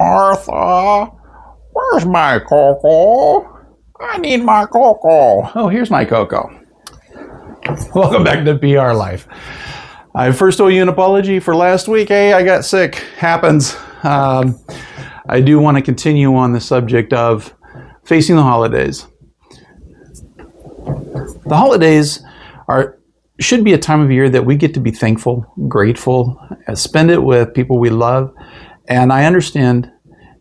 Martha, where's my cocoa? I need my cocoa. Oh, here's my cocoa. Welcome back to PR Life. I first owe you an apology for last week. Hey, I got sick. Happens. I do want to continue on the subject of facing the holidays. The holidays should be a time of year that we get to be thankful, grateful, spend it with people we love. And I understand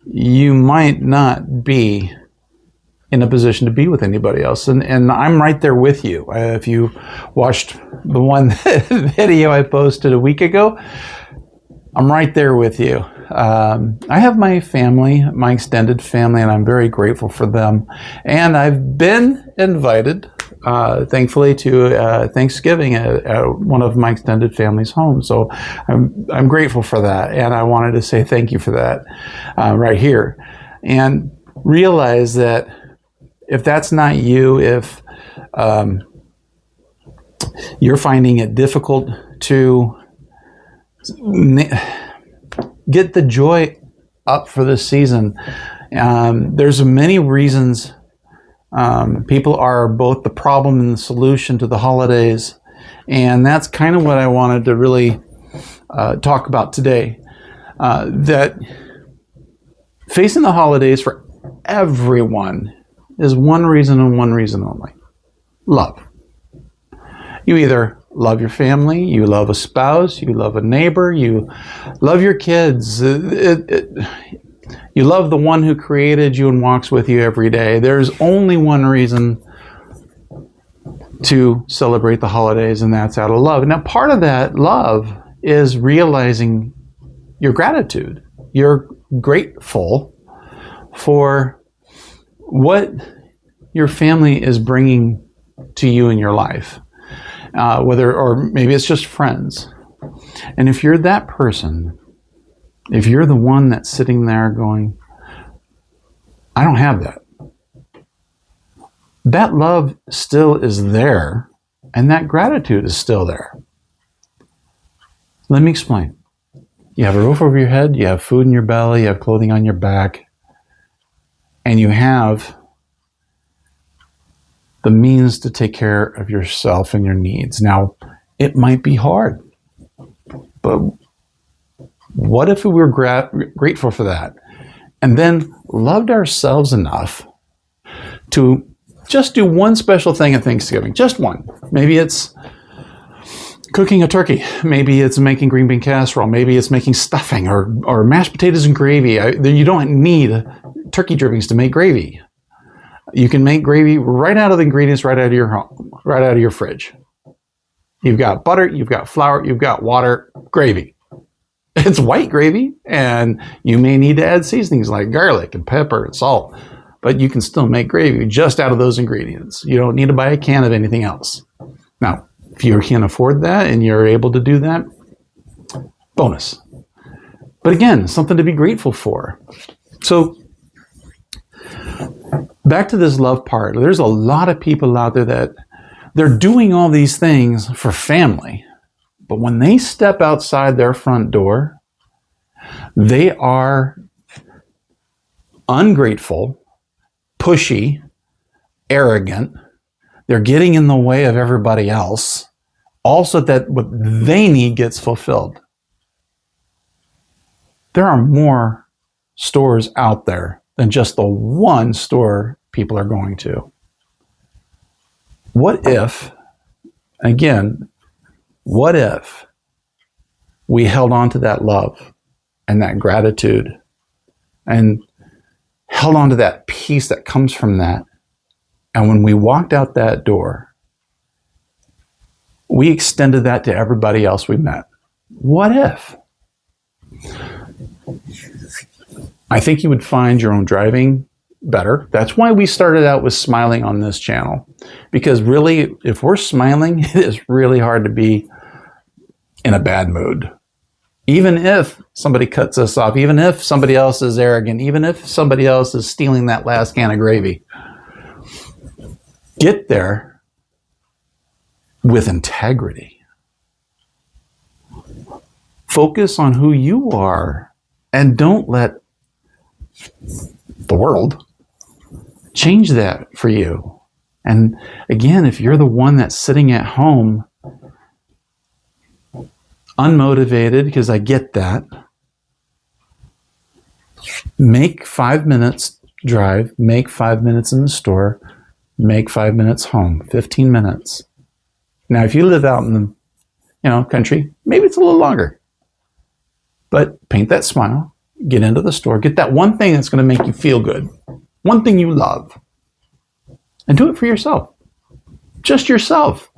you might not be in a position to be with anybody else. And I'm right there with you. If you watched the one video I posted a week ago, I'm right there with you. I have my family, my extended family, and I'm very grateful for them. And I've been invited, thankfully, to Thanksgiving at one of my extended family's homes. So I'm grateful for that. And I wanted to say thank you for that right here. And realize that if that's not you, if you're finding it difficult to get the joy up for this season, there's many reasons. People are both the problem and the solution to the holidays, and that's kind of what I wanted to really talk about today. That facing the holidays for everyone is one reason and one reason only: love. You either love your family, you love a spouse, you love a neighbor, you love your kids, you love the one who created you and walks with you every day. There's only one reason to celebrate the holidays, and that's out of love. Now, part of that love is realizing your gratitude. You're grateful for what your family is bringing to you in your life, or maybe it's just friends. And if you're that person, if you're the one that's sitting there going, I don't have that, that love still is there, and that gratitude is still there. Let me explain. You have a roof over your head, you have food in your belly, you have clothing on your back, and you have the means to take care of yourself and your needs. Now, it might be hard, but what if we were grateful for that and then loved ourselves enough to just do one special thing at Thanksgiving, just one. Maybe it's cooking a turkey. Maybe it's making green bean casserole. Maybe it's making stuffing or mashed potatoes and gravy. You don't need turkey drippings to make gravy. You can make gravy right out of the ingredients, right out of your home, right out of your fridge. You've got butter, you've got flour, you've got water, gravy. It's white gravy, and you may need to add seasonings like garlic and pepper and salt, but you can still make gravy just out of those ingredients. You don't need to buy a can of anything else. Now, if you can afford that and you're able to do that, bonus. But again, something to be grateful for. So, back to this love part. There's a lot of people out there that they're doing all these things for family, but when they step outside their front door, they are ungrateful, pushy, arrogant. They're getting in the way of everybody else, also that what they need gets fulfilled. There are more stores out there than just the one store people are going to. What if, again, what if we held on to that love and that gratitude and held on to that peace that comes from that, and when we walked out that door, we extended that to everybody else we met? What if? I think you would find your own driving better. That's why we started out with smiling on this channel. Because really, if we're smiling, it is really hard to be in a bad mood. Even if somebody cuts us off, even if somebody else is arrogant, even if somebody else is stealing that last can of gravy. Get there with integrity. Focus on who you are, and don't let the world. Change that for you. And again, if you're the one that's sitting at home unmotivated, because I get that, make 5 minutes drive, make 5 minutes in the store, make 5 minutes home, 15 minutes. Now, if you live out in the country, maybe it's a little longer. But paint that smile, get into the store, get that one thing that's going to make you feel good, one thing you love, and do it for yourself. Just yourself.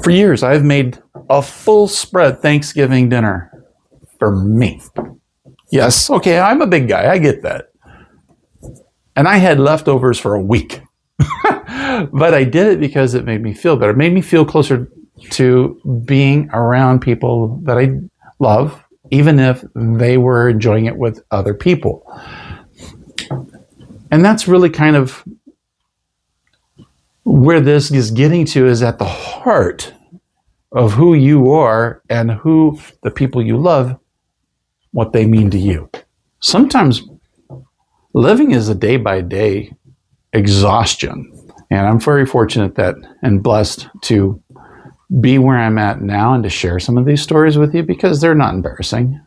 For years, I've made a full spread Thanksgiving dinner for me. Yes, okay, I'm a big guy, I get that. And I had leftovers for a week. But I did it because it made me feel better. It made me feel closer to being around people that I love, even if they were enjoying it with other people. And that's really kind of where this is getting to, is at the heart of who you are and who the people you love, what they mean to you. Sometimes living is a day-by-day exhaustion. And I'm very fortunate that and blessed to be where I'm at now and to share some of these stories with you, because they're not embarrassing.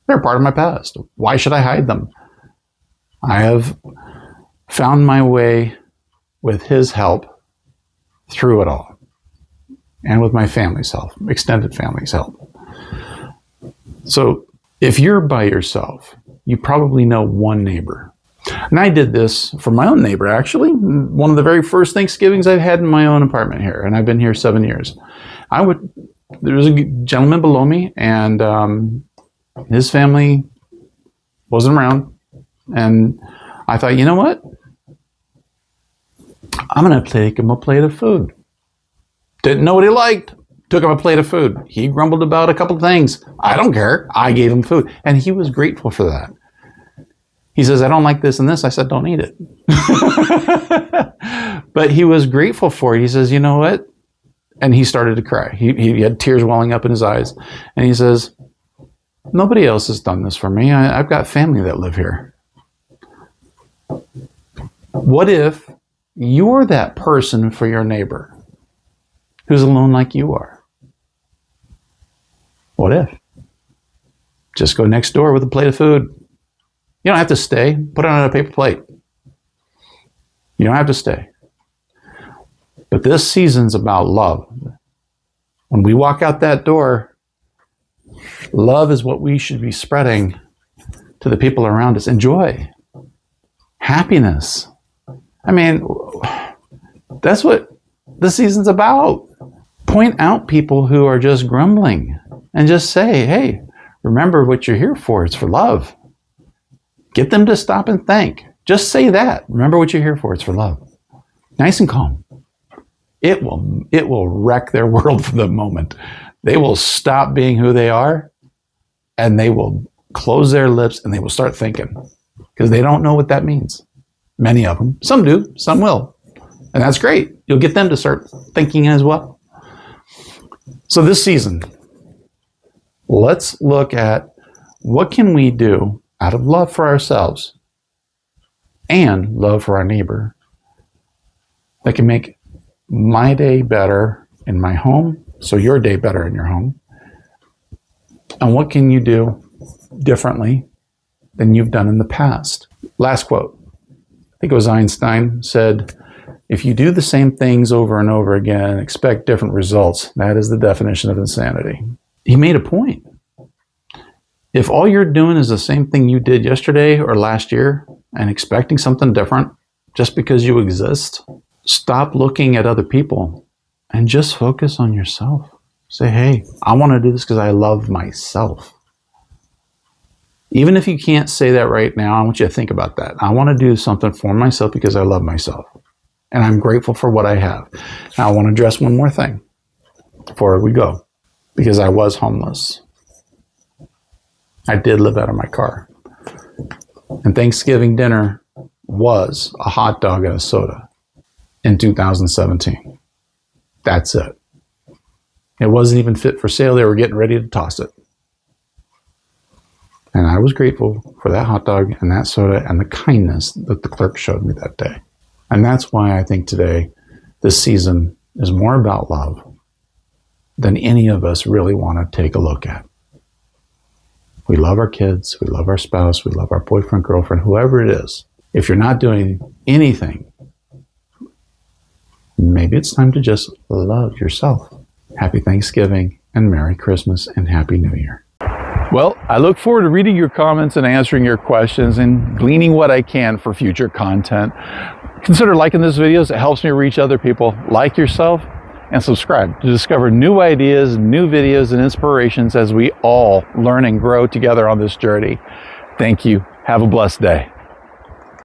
They're part of my past. Why should I hide them? I have found my way with His help through it all, and with my family's help, extended family's help. So if you're by yourself, you probably know one neighbor. And I did this for my own neighbor, actually. One of the very first Thanksgivings I've had in my own apartment here, and I've been here 7 years. There was a gentleman below me, and his family wasn't around. And I thought, you know what? I'm going to take him a plate of food. Didn't know what he liked. Took him a plate of food. He grumbled about a couple things. I don't care. I gave him food. And he was grateful for that. He says, I don't like this and this. I said, don't eat it. But he was grateful for it. He says, you know what? And he started to cry. He had tears welling up in his eyes. And he says, nobody else has done this for me. I've got family that live here. What if you're that person for your neighbor who's alone like you are? What if? Just go next door with a plate of food. You don't have to stay. Put it on a paper plate. You don't have to stay. But this season's about love. When we walk out that door, love is what we should be spreading to the people around us. And joy. Happiness. I mean, that's what this season's about. Point out people who are just grumbling and just say, hey, remember what you're here for. It's for love. Get them to stop and think. Just say that. Remember what you're here for. It's for love. Nice and calm. It will wreck their world for the moment. They will stop being who they are, and they will close their lips, and they will start thinking, because they don't know what that means. Many of them. Some do. Some will. And that's great. You'll get them to start thinking as well. So this season, let's look at what can we do out of love for ourselves and love for our neighbor that can make my day better in my home, so your day better in your home. And what can you do differently than you've done in the past? Last quote. I think it was Einstein said, if you do the same things over and over again and expect different results, that is the definition of insanity. He made a point. If all you're doing is the same thing you did yesterday or last year and expecting something different just because you exist, stop looking at other people and just focus on yourself. Say, hey, I want to do this because I love myself. Even if you can't say that right now, I want you to think about that. I want to do something for myself because I love myself. And I'm grateful for what I have. Now, I want to address one more thing before we go, because I was homeless. I did live out of my car. And Thanksgiving dinner was a hot dog and a soda in 2017. That's it. It wasn't even fit for sale. They were getting ready to toss it. was grateful for that hot dog and that soda and the kindness that the clerk showed me that day. And that's why I think today, this season is more about love than any of us really want to take a look at. We love our kids, we love our spouse, we love our boyfriend, girlfriend, whoever it is. If you're not doing anything, maybe it's time to just love yourself. Happy Thanksgiving and Merry Christmas and Happy New Year. Well, I look forward to reading your comments and answering your questions and gleaning what I can for future content. Consider liking this video as it helps me reach other people like yourself, and subscribe to discover new ideas, new videos, and inspirations as we all learn and grow together on this journey. Thank you. Have a blessed day.